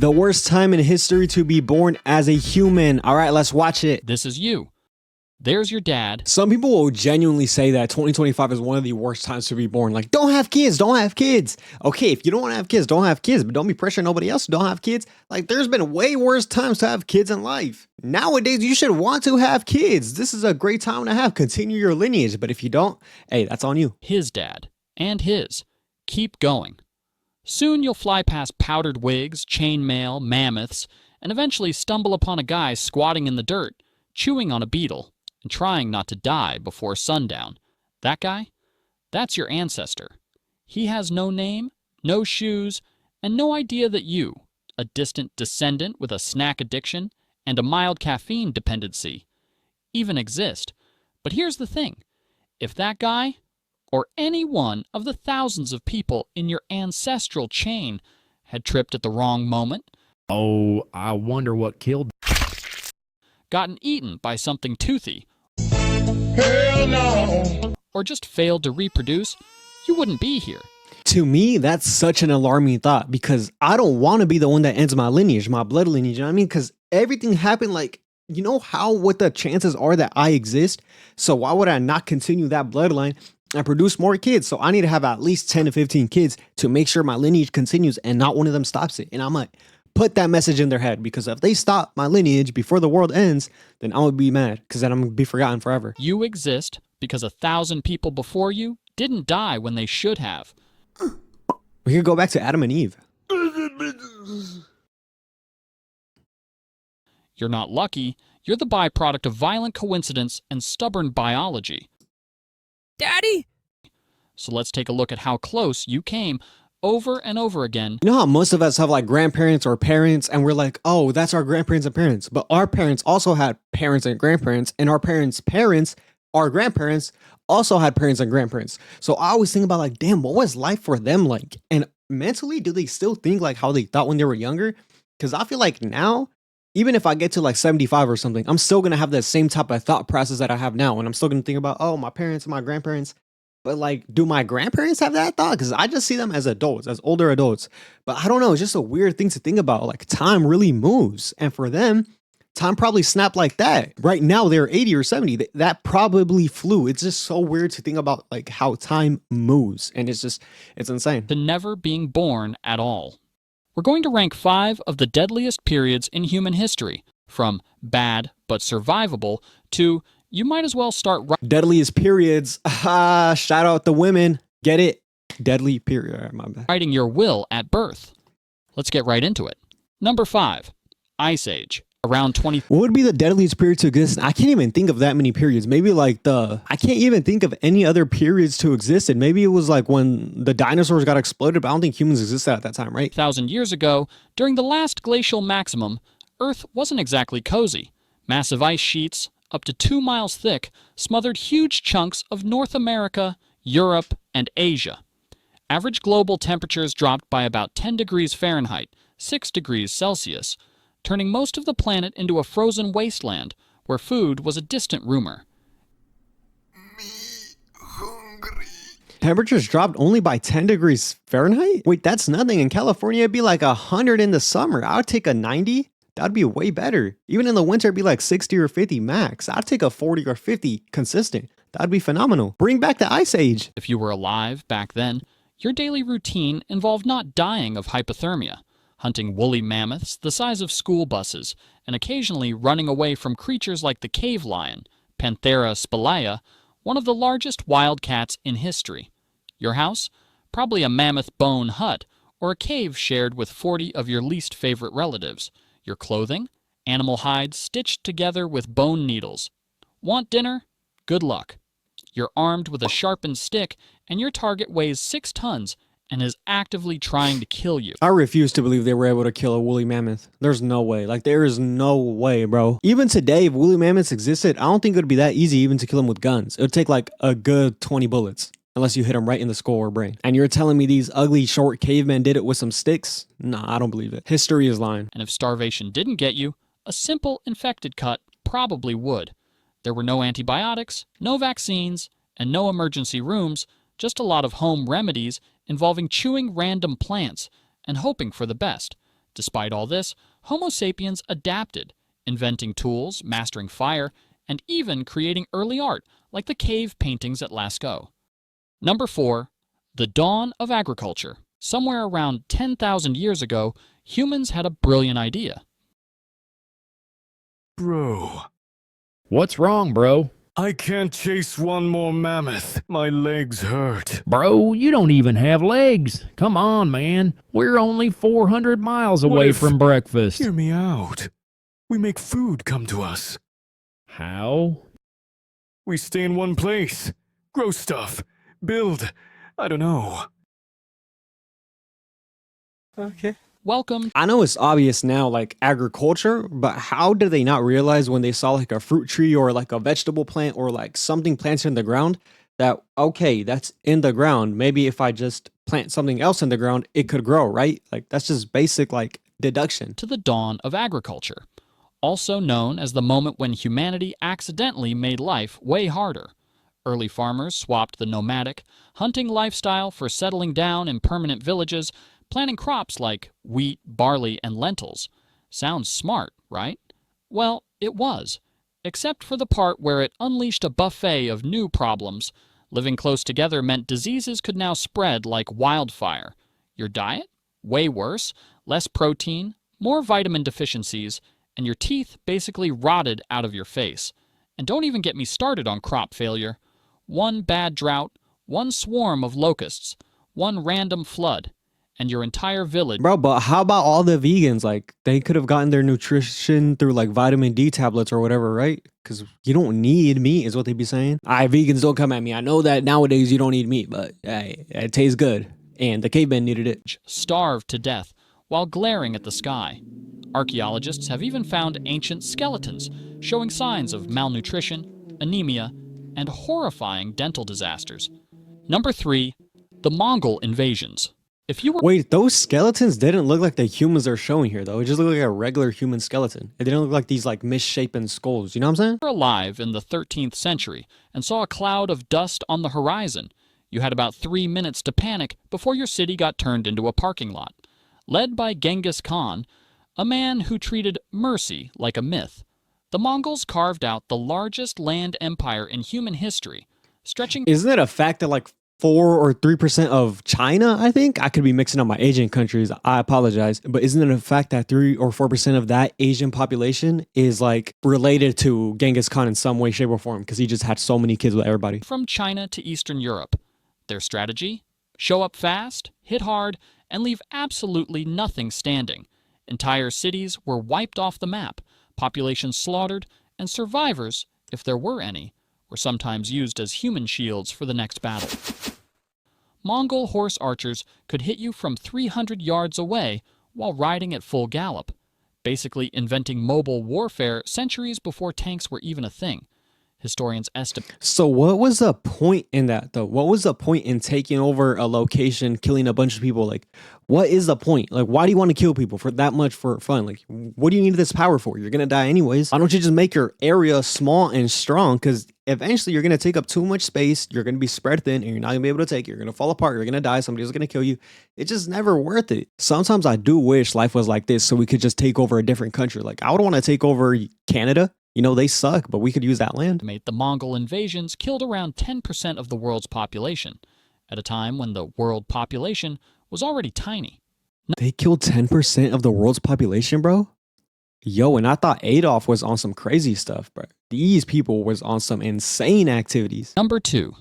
The worst time in history to be born as a human. All right, let's watch it. This is you. There's your dad. Some people will genuinely say that 2025 is one of the worst times to be born. Like, don't have kids, don't have kids. Okay, if you don't want to have kids, don't have kids, but don't be pressuring nobody else who don't have kids. Like, there's been way worse times to have kids in life. Nowadays, you should want to have kids. This is a great time to have. Continue your lineage, but if you don't, hey, that's on you. His dad. And his. Keep going. Soon you'll fly past powdered wigs, chainmail, mammoths, and eventually stumble upon a guy squatting in the dirt, chewing on a beetle, and trying not to die before sundown. That guy? That's your ancestor. He has no name, no shoes, and no idea that you, a distant descendant with a snack addiction and a mild caffeine dependency, even exist. But here's the thing. If that guy, or any one of the thousands of people in your ancestral chain, had tripped at the wrong moment, Oh, I wonder what killed. gotten eaten by something toothy, Hell no. or just failed to reproduce, you wouldn't be here. To me, that's such an alarming thought because I don't want to be the one that ends my lineage, my blood lineage. You know what I mean? Because everything happened like, you know what the chances are that I exist? So why would I not continue that bloodline and produce more kids? So I need to have at least 10 to 15 kids to make sure my lineage continues and not one of them stops it. And I'm like, put that message in their head because if they stop my lineage before the world ends, then I would be mad because then I'm going to be forgotten forever. You exist because 1,000 people before you didn't die when they should have. We could go back to Adam and Eve. You're not lucky. You're the byproduct of violent coincidence and stubborn biology. Daddy? So let's take a look at how close you came over and over again. You know how most of us have like grandparents or parents and we're like, oh, that's our grandparents and parents. But our parents also had parents and grandparents, and our parents' parents, our grandparents, also had parents and grandparents. So I always think about like, damn, what was life for them like? And mentally, do they still think like how they thought when they were younger? Because I feel like now, even if I get to like 75 or something, I'm still going to have that same type of thought process that I have now. And I'm still going to think about, oh, my parents and my grandparents. But like, do my grandparents have that thought? Because I just see them as adults, as older adults. But I don't know. It's just a weird thing to think about. Like, time really moves. And for them, time probably snapped like that. Right now, they're 80 or 70. That probably flew. It's just so weird to think about like how time moves. And it's insane. To never being born at all. We're going to rank 5 of the deadliest periods in human history, from bad but survivable to you might as well start Deadliest periods. Shout out the women. Get it? Deadly period. All right, my bad. writing your will at birth. Let's get right into it. Number 5, Ice Age. Around 20... What would be the deadliest period to exist? I can't even think of that many periods. Maybe like I can't even think of any other periods to exist. And maybe it was like when the dinosaurs got exploded, but I don't think humans existed at that time, right? 1,000 years ago, during the last glacial maximum, Earth wasn't exactly cozy. Massive ice sheets, up to 2 miles thick, smothered huge chunks of North America, Europe, and Asia. Average global temperatures dropped by about 10 degrees Fahrenheit, 6 degrees Celsius, turning most of the planet into a frozen wasteland where food was a distant rumor. Temperatures dropped only by 10 degrees Fahrenheit? Wait, that's nothing. In California, it'd be like 100 in the summer. I would take a 90. That'd be way better. Even in the winter, it'd be like 60 or 50 max. I'd take a 40 or 50 consistent. That'd be phenomenal. Bring back the Ice Age. If you were alive back then, your daily routine involved not dying of hypothermia, hunting woolly mammoths the size of school buses, and occasionally running away from creatures like the cave lion, Panthera spelaea, one of the largest wild cats in history. Your house? Probably a mammoth bone hut, or a cave shared with 40 of your least favorite relatives. Your clothing? Animal hides stitched together with bone needles. Want dinner? Good luck. You're armed with a sharpened stick, and your target weighs 6 tons and is actively trying to kill you. I refuse to believe they were able to kill a woolly mammoth. There's no way. Like, there is no way, bro. Even today, if woolly mammoths existed, I don't think it would be that easy even to kill them with guns. It would take like a good 20 bullets. Unless you hit them right in the skull or brain. And you're telling me these ugly, short cavemen did it with some sticks? Nah, I don't believe it. History is lying. And if starvation didn't get you, a simple infected cut probably would. There were no antibiotics, no vaccines, and no emergency rooms, just a lot of home remedies involving chewing random plants and hoping for the best. Despite all this, Homo sapiens adapted, inventing tools, mastering fire, and even creating early art like the cave paintings at Lascaux. Number 4. The dawn of agriculture. Somewhere around 10,000 years ago, humans had a brilliant idea. Bro, What's wrong, bro? I can't chase one more mammoth. My legs hurt. Bro, you don't even have legs. Come on, man. We're only 400 miles What away if- from breakfast. Hear me out. We make food come to us. How? We stay in one place, grow stuff, build. I don't know. Okay. Welcome I know it's obvious now, like agriculture, but how did they not realize when they saw like a fruit tree or like a vegetable plant or like something planted in the ground that, okay, that's in the ground. Maybe if I just plant something else in the ground, it could grow, right? Like that's just basic like deduction. to the dawn of agriculture, also known as the moment when humanity accidentally made life way harder. Early farmers swapped the nomadic, hunting lifestyle for settling down in permanent villages, planting crops like wheat, barley, and lentils. Sounds smart, right? Well, it was, except for the part where it unleashed a buffet of new problems. Living close together meant diseases could now spread like wildfire. Your diet? Way worse. Less protein, more vitamin deficiencies, and your teeth basically rotted out of your face. And don't even get me started on crop failure. One bad drought, one swarm of locusts, one random flood, and your entire village. Bro, but how about all the vegans? Like they could have gotten their nutrition through like vitamin D tablets or whatever, right? Because you don't need meat is what they be saying. Vegans, don't come at me. I know that nowadays you don't eat meat, but hey, it tastes good. And the cavemen needed it. Starved to death while glaring at the sky. Archaeologists have even found ancient skeletons showing signs of malnutrition, anemia, and horrifying dental disasters. Number 3. The Mongol invasions. If you were Wait, those skeletons didn't look like the humans they're showing here, though. It just looked like a regular human skeleton. It didn't look like these like misshapen skulls. You know what I'm saying? alive in the 13th century and saw a cloud of dust on the horizon, you had about 3 minutes to panic before your city got turned into a parking lot. Led by Genghis Khan, a man who treated mercy like a myth, the Mongols carved out the largest land empire in human history, stretching Isn't it a fact that like 4 or 3% of China, I think? I could be mixing up my Asian countries. I apologize. But isn't it a fact that 3 or 4% of that Asian population is like related to Genghis Khan in some way, shape, or form? Because he just had so many kids with everybody. from China to Eastern Europe. Their strategy? Show up fast, hit hard, and leave absolutely nothing standing. Entire cities were wiped off the map, populations slaughtered, and survivors, if there were any, were sometimes used as human shields for the next battle. Mongol horse archers could hit you from 300 yards away while riding at full gallop, basically inventing mobile warfare centuries before tanks were even a thing. Historians estimate So what was the point in that though? What was the point in taking over a location, killing a bunch of people? Like, what is the point? Like, why do you want to kill people for that much for fun? Like, what do you need this power for? You're gonna die anyways. Why don't you just make your area small and strong? Because eventually you're gonna take up too much space. You're gonna be spread thin, and you're not gonna be able to take it. You're gonna fall apart. You're gonna die. Somebody's gonna kill you. It's just never worth it. Sometimes I do wish life was like this, so we could just take over a different country. Like, I would want to take over Canada. You know, they suck, but we could use that land. the Mongol invasions killed around 10% of the world's population, at a time when the world population was already tiny. They killed 10% of the world's population, bro? Yo, and I thought Adolf was on some crazy stuff, bro. These people was on some insane activities. Number 2.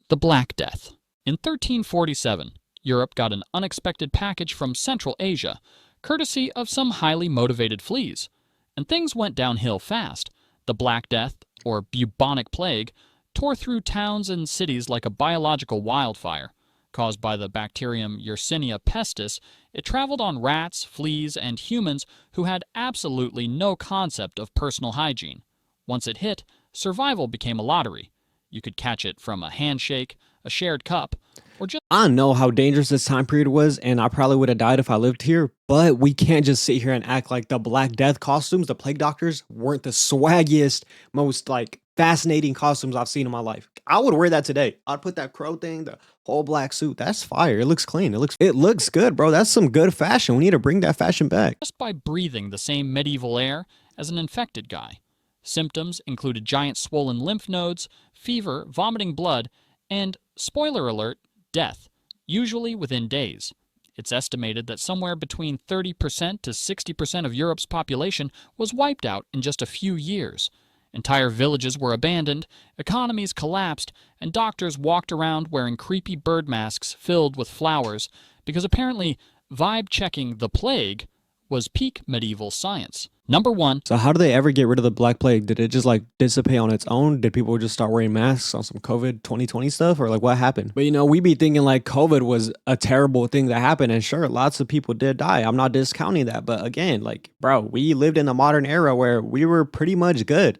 The Black Death. In 1347, Europe got an unexpected package from Central Asia, courtesy of some highly motivated fleas. And things went downhill fast. The Black Death, or bubonic plague, tore through towns and cities like a biological wildfire. Caused by the bacterium Yersinia pestis, it traveled on rats, fleas, and humans who had absolutely no concept of personal hygiene. Once it hit, survival became a lottery. You could catch it from a handshake, a shared cup, or just I know how dangerous this time period was, and I probably would have died if I lived here, but we can't just sit here and act like the Black Death costumes, the plague doctors, weren't the swaggiest, most like fascinating costumes I've seen in my life. I would wear that today. I'd put that crow thing, the Whole black suit. That's fire. It looks clean. It looks good, bro. That's some good fashion. We need to bring that fashion back. Just by breathing the same medieval air as an infected guy. Symptoms included giant swollen lymph nodes, fever, vomiting blood, and, spoiler alert, death, usually within days. It's estimated that somewhere between 30% to 60% of Europe's population was wiped out in just a few years. Entire villages were abandoned, economies collapsed, and doctors walked around wearing creepy bird masks filled with flowers because apparently vibe-checking the plague was peak medieval science. Number 1. So how do they ever get rid of the Black Plague? Did it just like dissipate on its own? Did people just start wearing masks on some COVID 2020 stuff, or like what happened? But we be thinking like COVID was a terrible thing that happened, and sure, lots of people did die. I'm not discounting that, but again, like, bro, we lived in a modern era where we were pretty much good.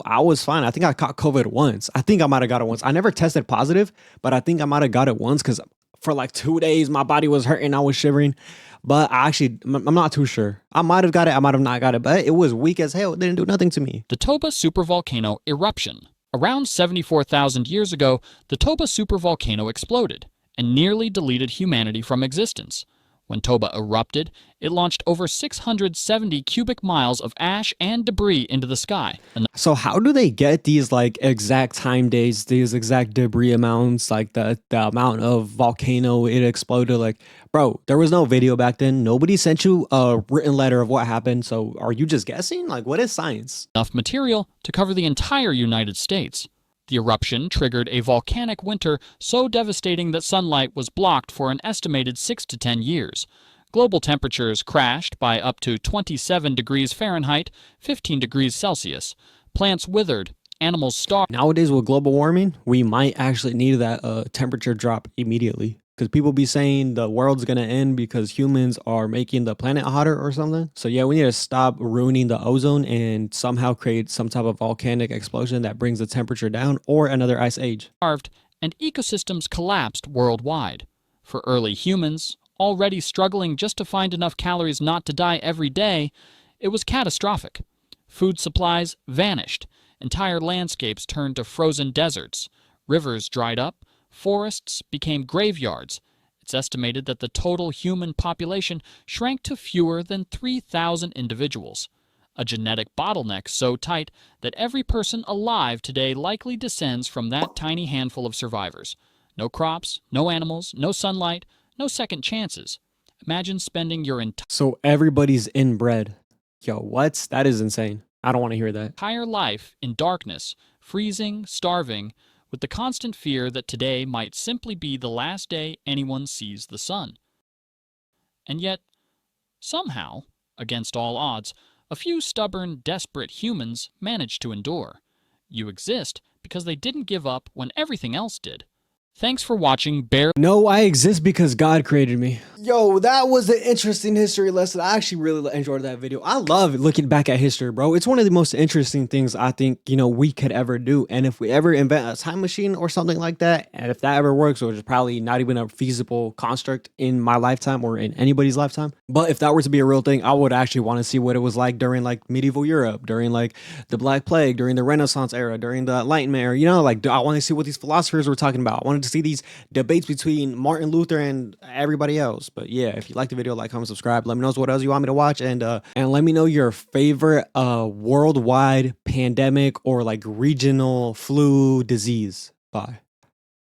I was fine. I think I caught COVID once. I think I might have got it once. I never tested positive, but I think I might have got it once because for like 2 days my body was hurting. I was shivering. But I'm not too sure. I might have got it. I might have not got it. But it was weak as hell. It didn't do nothing to me. The Toba supervolcano eruption. Around 74,000 years ago, the Toba supervolcano exploded and nearly deleted humanity from existence. When Toba erupted, it launched over 670 cubic miles of ash and debris into the sky. So how do they get these like exact time dates, these exact debris amounts, like the amount of volcano it exploded? Like, bro, there was no video back then. Nobody sent you a written letter of what happened. So are you just guessing? Like, what is science? Enough material to cover the entire United States. The eruption triggered a volcanic winter so devastating that sunlight was blocked for an estimated 6 to 10 years. Global temperatures crashed by up to 27 degrees Fahrenheit, 15 degrees Celsius. Plants withered, animals starved. Nowadays with global warming, we might actually need that temperature drop immediately. Because people be saying the world's going to end because humans are making the planet hotter or something. So yeah, we need to stop ruining the ozone and somehow create some type of volcanic explosion that brings the temperature down, or another ice age. And ecosystems collapsed worldwide. For early humans, already struggling just to find enough calories not to die every day, it was catastrophic. Food supplies vanished. Entire landscapes turned to frozen deserts. Rivers dried up. Forests became graveyards. It's estimated that the total human population shrank to fewer than 3,000 individuals. A genetic bottleneck so tight that every person alive today likely descends from that tiny handful of survivors. No crops, no animals, no sunlight, no second chances. Imagine spending your So everybody's inbred. Yo, what? That is insane. I don't want to hear that. Entire life in darkness, freezing, starving, with the constant fear that today might simply be the last day anyone sees the sun. And yet, somehow, against all odds, a few stubborn, desperate humans managed to endure. You exist because they didn't give up when everything else did. Thanks for watching No, I exist because God created me. Yo, that was an interesting history lesson. I actually really enjoyed that video. I love looking back at history, bro. It's one of the most interesting things I think, we could ever do. And if we ever invent a time machine or something like that, and if that ever works, which is probably not even a feasible construct in my lifetime or in anybody's lifetime. But if that were to be a real thing, I would actually want to see what it was like during like medieval Europe, during like the Black Plague, during the Renaissance era, during the Enlightenment era. Like I want to see what these philosophers were talking about. I wanted to see these debates between Martin Luther and everybody else. But yeah, if you like the video, like, comment, subscribe. Let me know what else you want me to watch, and let me know your favorite worldwide pandemic or like regional flu disease. Bye.